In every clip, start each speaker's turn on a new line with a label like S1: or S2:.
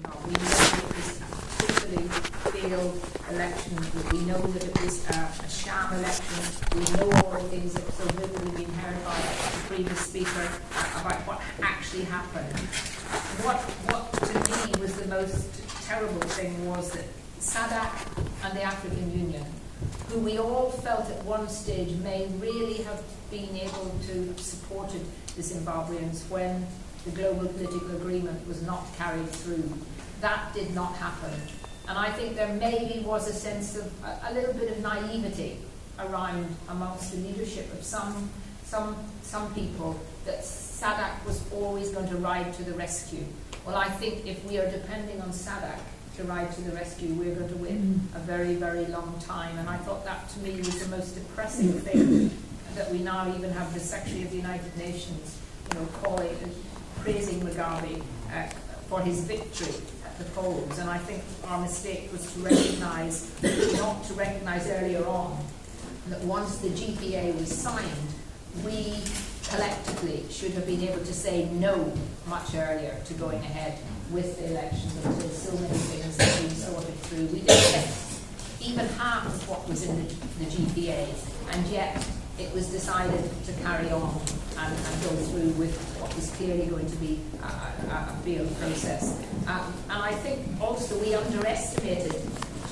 S1: We know that it was a totally failed election. We know that it was a sham election. We know all the things that so vividly been heard by the previous speaker about what actually happened. What to me was the most terrible thing was that SADC and the African Union, who we all felt at one stage may really have been able to have supported the Zimbabweans when the global political agreement was not carried through. That did not happen. And I think there maybe was a sense of a little bit of naivety around amongst the leadership of some people that SADC was always going to ride to the rescue. Well, I think if we are depending on SADC to ride to the rescue, we're going to wait a very, very long time. And I thought that to me was the most depressing thing, that we now even have the Secretary of the United Nations, praising Mugabe for his victory at the polls. And I think our mistake was to recognise, not to recognise earlier on, that once the GPA was signed, we collectively should have been able to say no much earlier to going ahead with the elections until so many things had been sorted through. We didn't get even half of what was in the GPA, and yet it was decided to carry on and go through with what was clearly going to be a failed process. And I think also we underestimated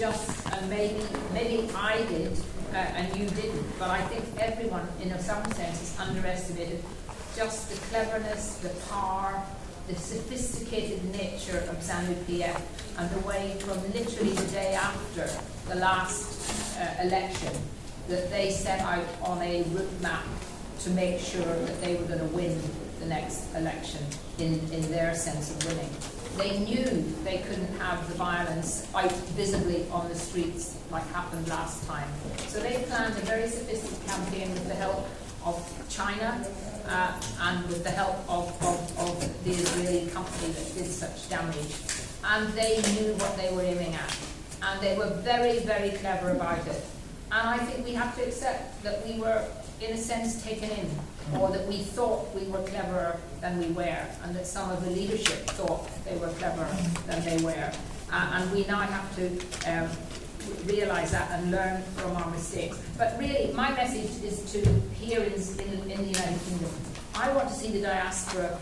S1: and maybe I did, and you didn't, but I think everyone in some senses underestimated just the cleverness, the power, the sophisticated nature of ZANU-PF, and the way from literally the day after the last election that they set out on a route map to make sure that they were going to win the next election in their sense of winning. They knew they couldn't have the violence out visibly on the streets like happened last time. So they planned a very sophisticated campaign with the help of China and with the help of the Israeli company that did such damage. And they knew what they were aiming at. And they were very, very clever about it. And I think we have to accept that we were, in a sense, taken in, or that we thought we were cleverer than we were, and that some of the leadership thought they were cleverer than they were. And we now have to realise that and learn from our mistakes. But really, my message is to here in the United Kingdom. I want to see the diaspora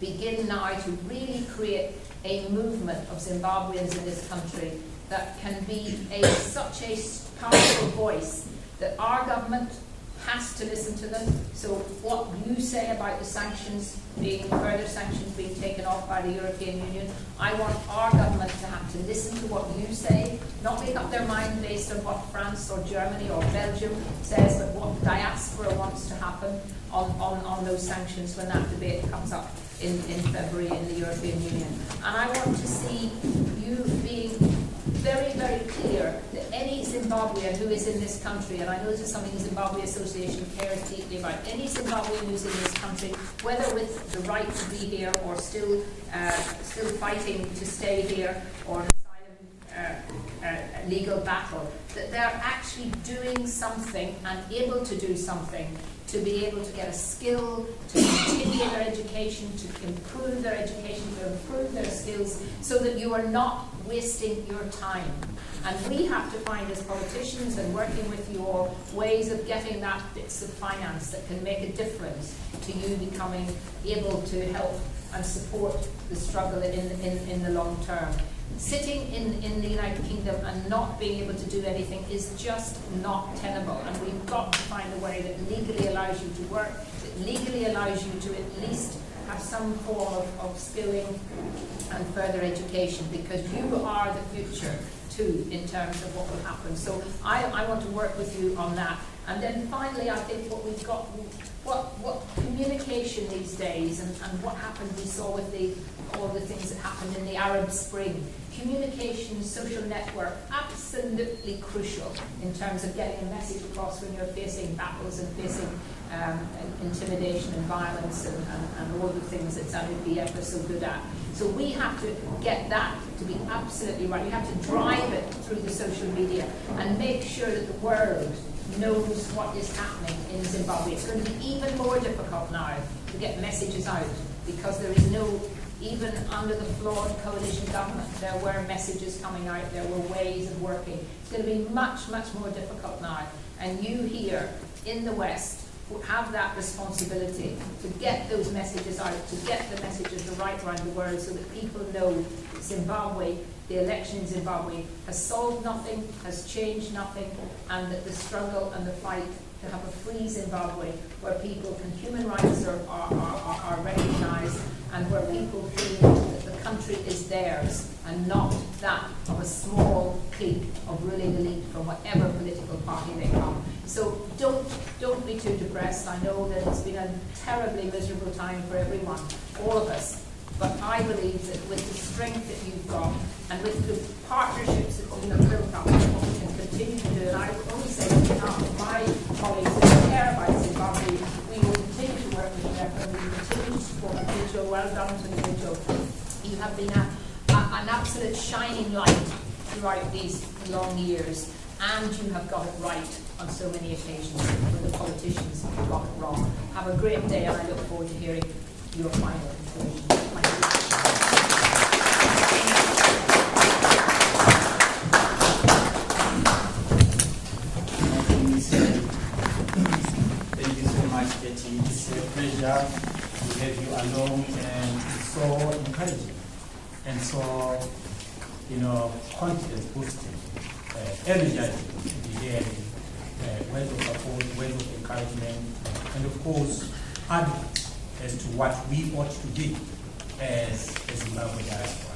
S1: begin now to really create a movement of Zimbabweans in this country that can be such a powerful voice that our government has to listen to them. So what you say about the further sanctions being taken off by the European Union, I want our government to have to listen to what you say, not make up their mind based on what France or Germany or Belgium says, but what the diaspora wants to happen on those sanctions when that debate comes up in February in the European Union. And I want to see you being very, very clear that any Zimbabwean who is in this country, and I know this is something the Zimbabwe Association cares deeply about, any Zimbabwean who's in this country, whether with the right to be here or still fighting to stay here, or an asylum legal battle, that they're actually doing something and able to do something to be able to get a skill, to continue their education, to improve their education, to improve their skills, so that you are not wasting your time. And we have to find, as politicians and working with you all, ways of getting that bits of finance that can make a difference to you becoming able to help and support the struggle in the long term. Sitting in the United Kingdom and not being able to do anything is just not tenable, and we've got to find a way that legally allows you to work, that legally allows you to at least have some form of skilling and further education, because you are the future too in terms of what will happen. So I want to work with you on that. And then finally, I think what we've got, what communication these days, and what happened, we saw with all the things that happened in the Arab Spring. Communication, social network, absolutely crucial in terms of getting a message across when you're facing battles and facing intimidation and violence and all the things that ZANU-PF are so good at. So we have to get that to be absolutely right. We have to drive it through the social media and make sure that the world knows what is happening in Zimbabwe. It's going to be even more difficult now to get messages out, because there is no Even under the flawed coalition government, there were messages coming out, there were ways of working. It's going to be much, much more difficult now. And you here in the West have that responsibility to get those messages out, to get the messages right around the world so that people know Zimbabwe, the election in Zimbabwe, has solved nothing, has changed nothing, and that the struggle and the fight to have a free Zimbabwe where human rights are recognised and where people feel that the country is theirs and not that of a small clique of ruling elite from whatever political party they come. So don't be too depressed. I know that it's been a terribly miserable time for everyone, all of us. But I believe that with the strength that you've got and with the partnerships that we have built up, what we can continue to do, and I would only say on behalf of my colleagues that care about Zimbabwe, we will continue to work with them and we will continue to support Vigil. Well done to the Vigil. You have been an absolute shining light throughout these long years, and you have got it right on so many occasions when the politicians got it wrong. Have a great day, and I look forward to hearing your final conclusion. Thank you.
S2: Thank you so much, Katie. It's a pleasure to have you along, and it's so encouraging and so, confidence boosting, energizing to be hearing words of support, words of encouragement, and of course, advice as to what we ought to do as a Zimbabwean diaspora.